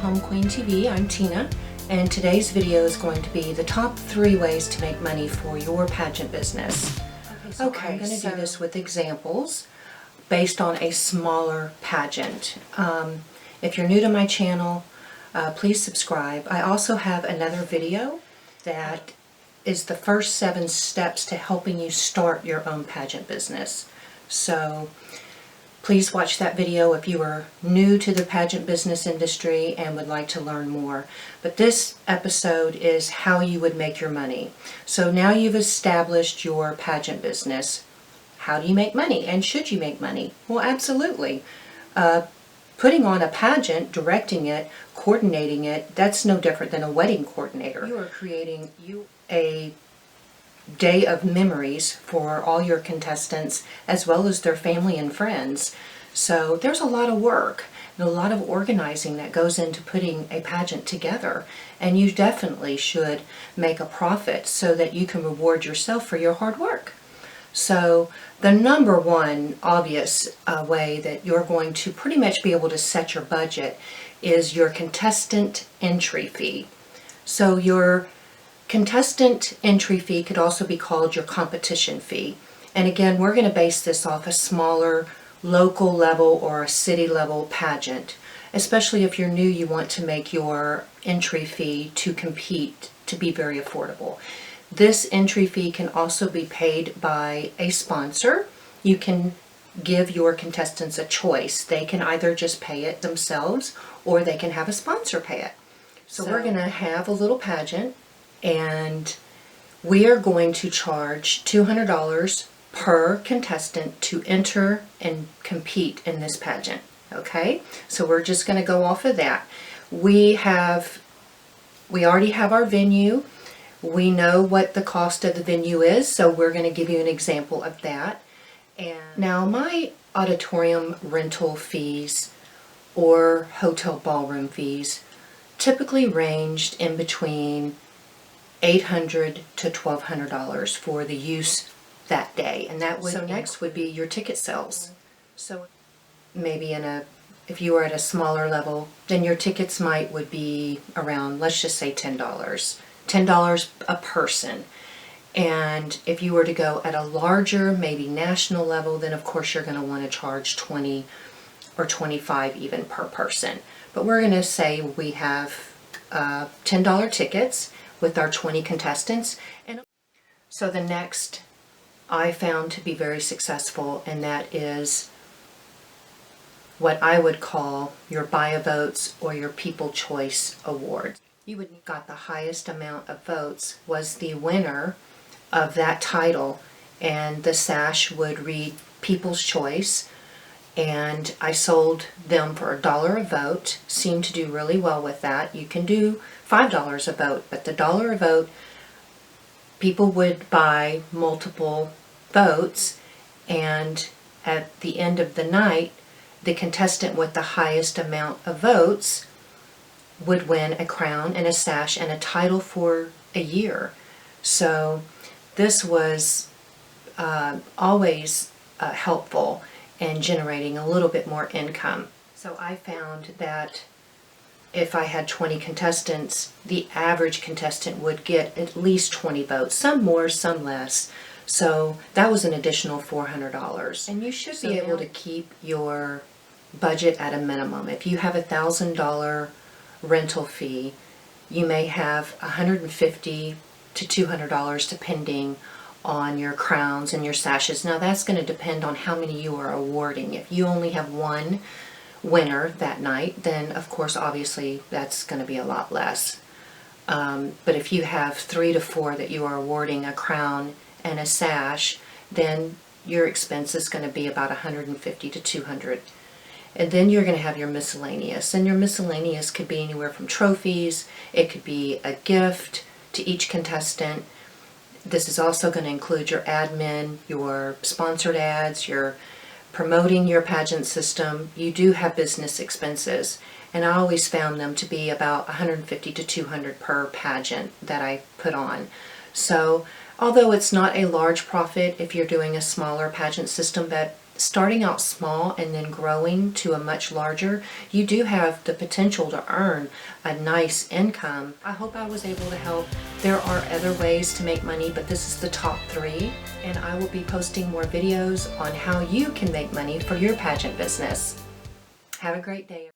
Home Queen TV. I'm Tina, and today's video is going to be the top 3 ways to make money for your pageant business. Okay, I'm going to do this with examples based on a smaller pageant. If you're new to my channel, please subscribe. I also have another video that is the first 7 steps to helping you start your own pageant business. So please watch that video if you are new to the pageant business industry and would like to learn more. But this episode is how you would make your money. So now you've established your pageant business. How do you make money? And should you make money? Well, absolutely. Putting on a pageant, directing it, coordinating it, that's no different than a wedding coordinator. You are creating a day of memories for all your contestants as well as their family and friends. So there's a lot of work and a lot of organizing that goes into putting a pageant together, and you definitely should make a profit so that you can reward yourself for your hard work. So the number one obvious way that you're going to pretty much be able to set your budget is your contestant entry fee. So your contestant entry fee could also be called your competition fee. And again, we're going to base this off a smaller local level or a city level pageant. Especially if you're new, you want to make your entry fee to compete to be very affordable. This entry fee can also be paid by a sponsor. You can give your contestants a choice. They can either just pay it themselves or they can have a sponsor pay it. So we're going to have a little pageant, and we are going to charge $200 per contestant to enter and compete in this pageant. Okay, so we're just going to go off of that. We already have our venue. We know what the cost of the venue is, so we're going to give you an example of that. And now my auditorium rental fees or hotel ballroom fees typically ranged in between $800 to $1,200 for the use that day, and that would next would be your ticket sales. So maybe if you were at a smaller level, then your tickets would be around, let's just say $10 a person. And if you were to go at a larger, maybe national level, then of course you're going to want to charge $20 or $25 even per person. But we're going to say we have $10 tickets with our 20 contestants. And so the next I found to be very successful, and that is what I would call your buy-a-votes or your People Choice Awards. You would got the highest amount of votes was the winner of that title, and the sash would read People's Choice, and I sold them for $1 a vote. Seemed to do really well with that. You can do $5 a vote, but the $1 a vote, people would buy multiple votes, and at the end of the night, the contestant with the highest amount of votes would win a crown and a sash and a title for a year. So this was always helpful in generating a little bit more income. So I found that if I had 20 contestants, the average contestant would get at least 20 votes, some more, some less. So that was an additional $400. And you should be able to keep your budget at a minimum. If you have $1,000 rental fee, you may have $150 to $200 depending on your crowns and your sashes. Now that's going to depend on how many you are awarding. If you only have one winner that night, then of course obviously that's going to be a lot less. But if you have 3 to 4 that you are awarding a crown and a sash, then your expense is going to be about $150 to $200. And then you're going to have your miscellaneous. And your miscellaneous could be anywhere from trophies, it could be a gift to each contestant. This is also going to include your admin, your sponsored ads, your promoting your pageant system. You do have business expenses, and I always found them to be about $150 to $200 per pageant that I put on. So Although it's not a large profit if you're doing a smaller pageant system, but starting out small and then growing to a much larger, you do have the potential to earn a nice income. I hope I was able to help. There are other ways to make money, but this is the top 3, and I will be posting more videos on how you can make money for your pageant business. Have a great day.